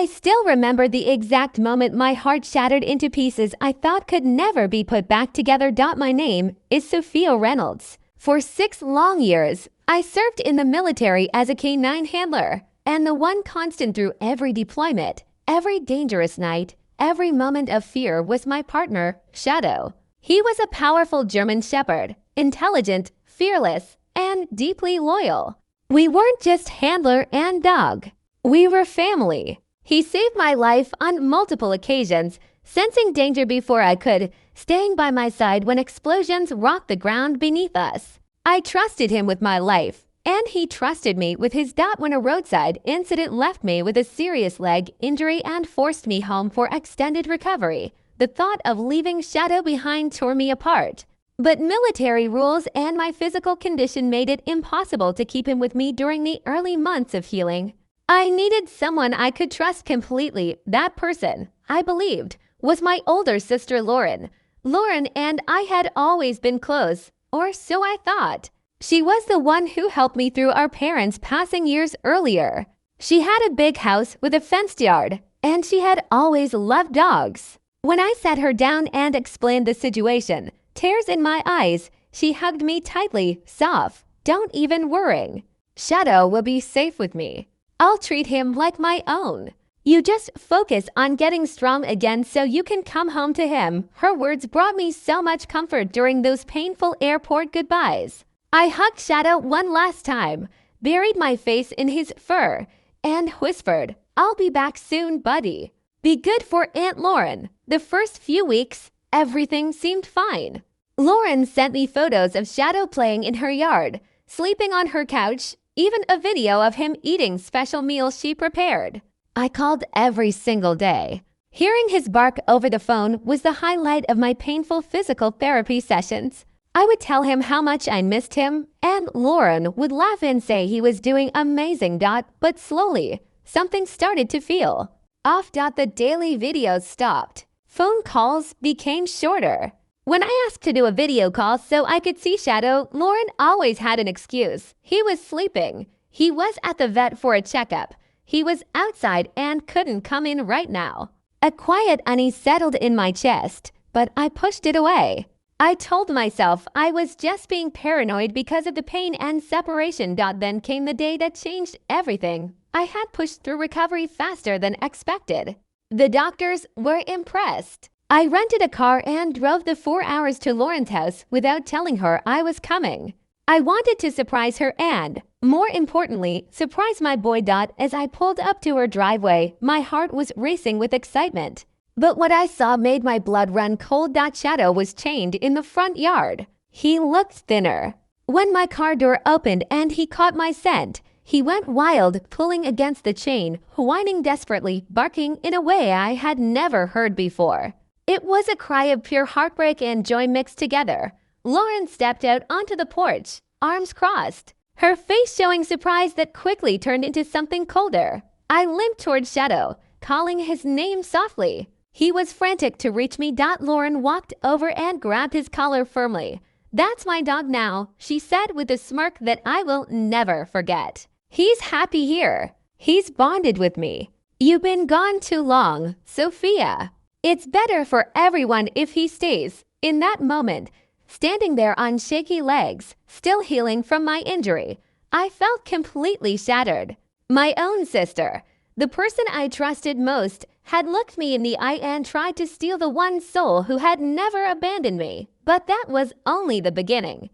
I still remember the exact moment my heart shattered into pieces I thought could never be put back together. My name is Sophia Reynolds. For 6 long years, I served in the military as a K-9 handler, and the one constant through every deployment, every dangerous night, every moment of fear was my partner, Shadow. He was a powerful German Shepherd, intelligent, fearless, and deeply loyal. We weren't just handler and dog. We were family. He saved my life on multiple occasions, sensing danger before I could, staying by my side when explosions rocked the ground beneath us. I trusted him with my life, and he trusted me with his dot when a roadside incident left me with a serious leg injury and forced me home for extended recovery. The thought of leaving Shadow behind tore me apart. But military rules and my physical condition made it impossible to keep him with me during the early months of healing. I needed someone I could trust completely. That person, I believed, was my older sister Lauren. Lauren and I had always been close, or so I thought. She was the one who helped me through our parents' passing years earlier. She had a big house with a fenced yard, and she had always loved dogs. When I sat her down and explained the situation, tears in my eyes, she hugged me tightly, soft. Don't even worry. Shadow will be safe with me. I'll treat him like my own. You just focus on getting strong again so you can come home to him. Her words brought me so much comfort during those painful airport goodbyes. I hugged Shadow one last time, buried my face in his fur, and whispered, "I'll be back soon, buddy. Be good for Aunt Lauren." The first few weeks, everything seemed fine. Lauren sent me photos of Shadow playing in her yard, sleeping on her couch, even a video of him eating special meals she prepared. I called every single day. Hearing his bark over the phone was the highlight of my painful physical therapy sessions. I would tell him how much I missed him, and Lauren would laugh and say he was doing amazing. But slowly, something started to feel off. The daily videos stopped. Phone calls became shorter. When I asked to do a video call so I could see Shadow, Lauren always had an excuse. He was sleeping. He was at the vet for a checkup. He was outside and couldn't come in right now. A quiet unease settled in my chest, but I pushed it away. I told myself I was just being paranoid because of the pain and separation. Then came the day that changed everything. I had pushed through recovery faster than expected. The doctors were impressed. I rented a car and drove the 4 hours to Lauren's house without telling her I was coming. I wanted to surprise her and, more importantly, surprise my boy. As I pulled up to her driveway, my heart was racing with excitement. But what I saw made my blood run cold. Shadow was chained in the front yard. He looked thinner. When my car door opened and he caught my scent, he went wild, pulling against the chain, whining desperately, barking in a way I had never heard before. It was a cry of pure heartbreak and joy mixed together. Lauren stepped out onto the porch, arms crossed, her face showing surprise that quickly turned into something colder. I limped toward Shadow, calling his name softly. He was frantic to reach me. Lauren walked over and grabbed his collar firmly. "That's my dog now," she said with a smirk that I will never forget. "He's happy here. He's bonded with me. You've been gone too long, Sophia. It's better for everyone if he stays." In that moment, standing there on shaky legs, still healing from my injury, I felt completely shattered. My own sister, the person I trusted most, had looked me in the eye and tried to steal the one soul who had never abandoned me. But that was only the beginning.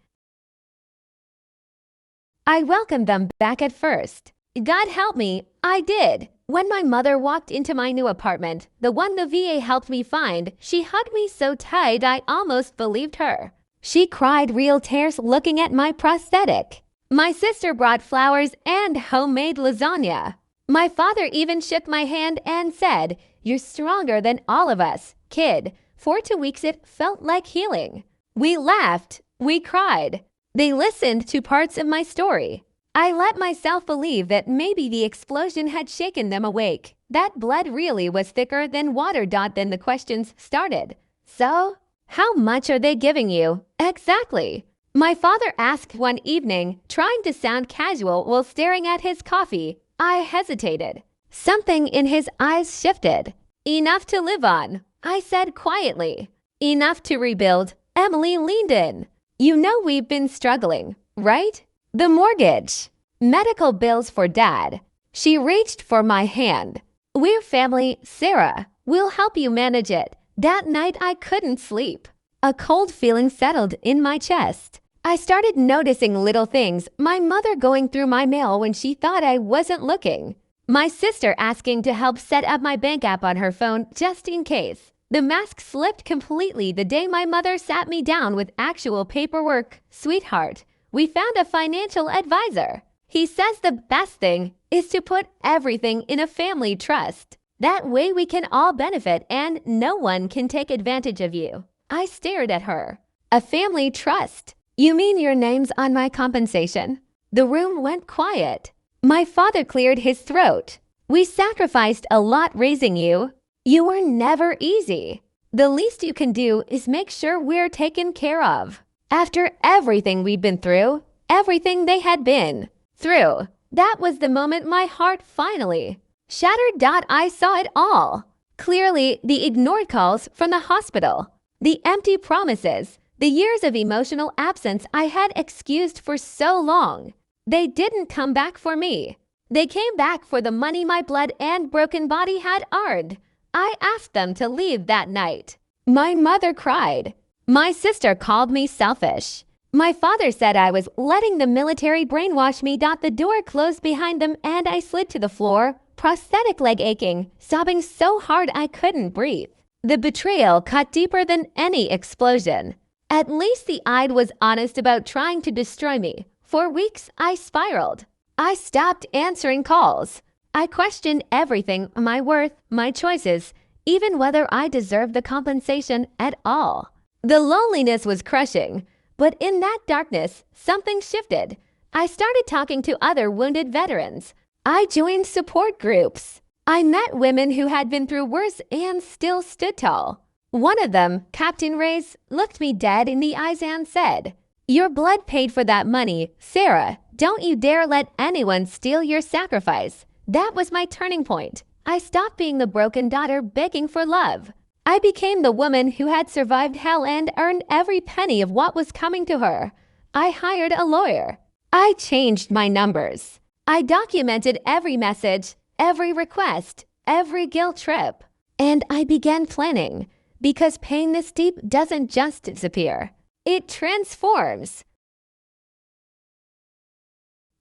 I welcomed them back at first. God help me, I did. When my mother walked into my new apartment, the one the VA helped me find, she hugged me so tight I almost believed her. She cried real tears looking at my prosthetic. My sister brought flowers and homemade lasagna. My father even shook my hand and said, "You're stronger than all of us, kid." For 2 weeks it felt like healing. We laughed, we cried. They listened to parts of my story. I let myself believe that maybe the explosion had shaken them awake. That blood really was thicker than water. Then the questions started. "So, how much are they giving you?" "Exactly." My father asked one evening, trying to sound casual while staring at his coffee. I hesitated. Something in his eyes shifted. Enough to live on, I said quietly. Enough to rebuild, Emily leaned in. You know we've been struggling, right? The mortgage. Medical bills for Dad. She reached for my hand. We're family, Sarah. We'll help you manage it. That night I couldn't sleep. A cold feeling settled in my chest. I started noticing little things. My mother going through my mail when she thought I wasn't looking. My sister asking to help set up my bank app on her phone just in case. The mask slipped completely the day my mother sat me down with actual paperwork. Sweetheart, we found a financial advisor. He says the best thing is to put everything in a family trust. That way we can all benefit and no one can take advantage of you. I stared at her. A family trust? You mean your name's on my compensation? The room went quiet. My father cleared his throat. We sacrificed a lot raising you. You were never easy. The least you can do is make sure we're taken care of. After everything we'd been through, everything they had been through, that was the moment my heart finally shattered. I saw it all. Clearly, the ignored calls from the hospital, the empty promises, the years of emotional absence I had excused for so long. They didn't come back for me. They came back for the money my blood and broken body had earned. I asked them to leave that night. My mother cried. My sister called me selfish. My father said I was letting the military brainwash me. The door closed behind them and I slid to the floor, prosthetic leg aching, sobbing so hard I couldn't breathe. The betrayal cut deeper than any explosion. At least the Ide was honest about trying to destroy me. For weeks, I spiraled. I stopped answering calls. I questioned everything, my worth, my choices, even whether I deserved the compensation at all. The loneliness was crushing, but in that darkness, something shifted. I started talking to other wounded veterans. I joined support groups. I met women who had been through worse and still stood tall. One of them, Captain Reyes, looked me dead in the eyes and said, "Your blood paid for that money. Sarah, don't you dare let anyone steal your sacrifice." That was my turning point. I stopped being the broken daughter begging for love. I became the woman who had survived hell and earned every penny of what was coming to her. I hired a lawyer. I changed my numbers. I documented every message, every request, every guilt trip. And I began planning. Because pain this deep doesn't just disappear. It transforms.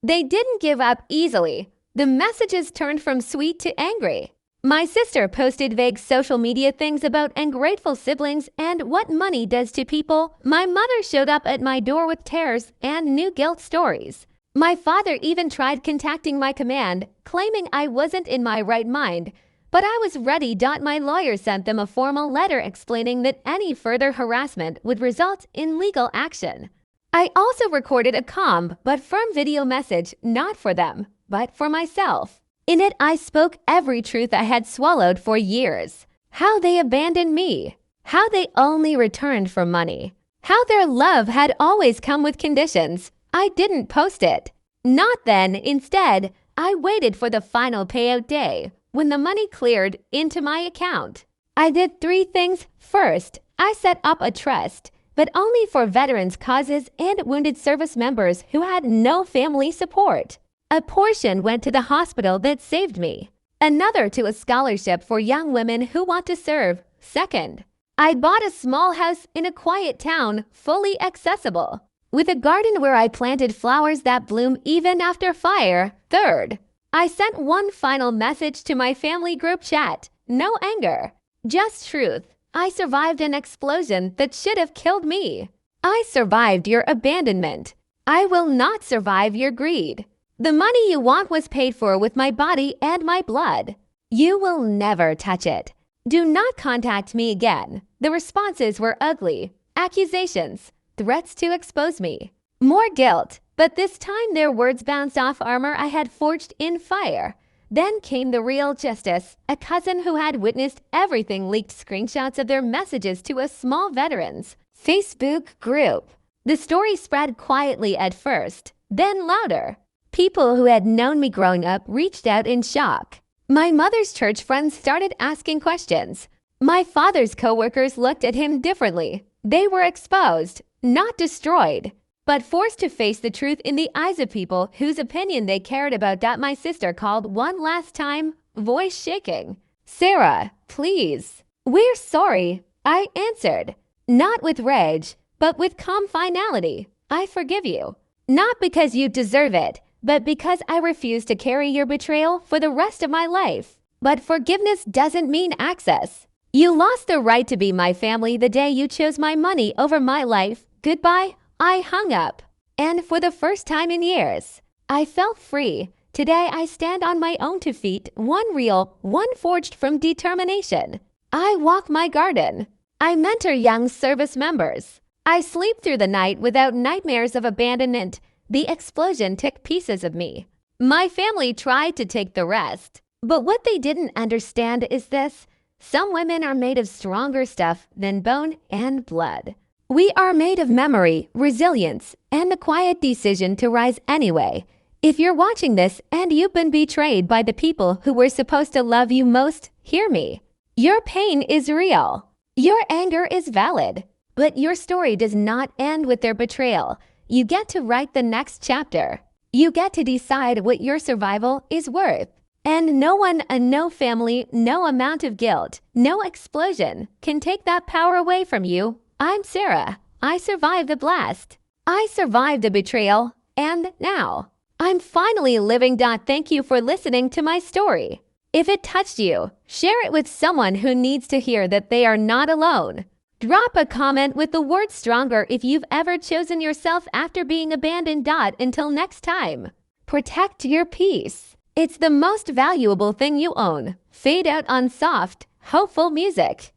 They didn't give up easily. The messages turned from sweet to angry. My sister posted vague social media things about ungrateful siblings and what money does to people. My mother showed up at my door with tears and new guilt stories. My father even tried contacting my command, claiming I wasn't in my right mind. But I was ready. My lawyer sent them a formal letter explaining that any further harassment would result in legal action. I also recorded a calm but firm video message, not for them, but for myself. In it, I spoke every truth I had swallowed for years. How they abandoned me. How they only returned for money. How their love had always come with conditions. I didn't post it. Not then. Instead, I waited for the final payout day. When the money cleared into my account, I did 3 things. First, I set up a trust, but only for veterans' causes and wounded service members who had no family support. A portion went to the hospital that saved me. Another to a scholarship for young women who want to serve. Second, I bought a small house in a quiet town, fully accessible, with a garden where I planted flowers that bloom even after fire. Third, I sent one final message to my family group chat. No anger, just truth. I survived an explosion that should have killed me. I survived your abandonment. I will not survive your greed. The money you want was paid for with my body and my blood. You will never touch it. Do not contact me again. The responses were ugly. Accusations, threats to expose me. More guilt. But this time their words bounced off armor I had forged in fire. Then came the real justice. A cousin who had witnessed everything leaked screenshots of their messages to a small veterans Facebook group. The story spread quietly at first, then louder. People who had known me growing up reached out in shock. My mother's church friends started asking questions. My father's coworkers looked at him differently. They were exposed, not destroyed, but forced to face the truth in the eyes of people whose opinion they cared about. My sister called one last time, voice shaking. "Sarah, please." "We're sorry," I answered, not with rage, but with calm finality. "I forgive you. Not because you deserve it, but because I refuse to carry your betrayal for the rest of my life." But forgiveness doesn't mean access. You lost the right to be my family the day you chose my money over my life. Goodbye. I hung up. And for the first time in years, I felt free. Today I stand on my own 2 feet, one real, one forged from determination. I walk my garden. I mentor young service members. I sleep through the night without nightmares of abandonment. The explosion took pieces of me. My family tried to take the rest. But what they didn't understand is this: some women are made of stronger stuff than bone and blood. We are made of memory, resilience, and the quiet decision to rise anyway. If you're watching this and you've been betrayed by the people who were supposed to love you most, hear me. Your pain is real. Your anger is valid. But your story does not end with their betrayal. You get to write the next chapter. You get to decide what your survival is worth. And no one, no family, no amount of guilt, no explosion can take that power away from you. I'm Sarah. I survived the blast. I survived the betrayal. And now, I'm finally living. Thank you for listening to my story. If it touched you, share it with someone who needs to hear that they are not alone. Drop a comment with the word stronger if you've ever chosen yourself after being abandoned. Until next time, protect your peace. It's the most valuable thing you own. Fade out on soft, hopeful music.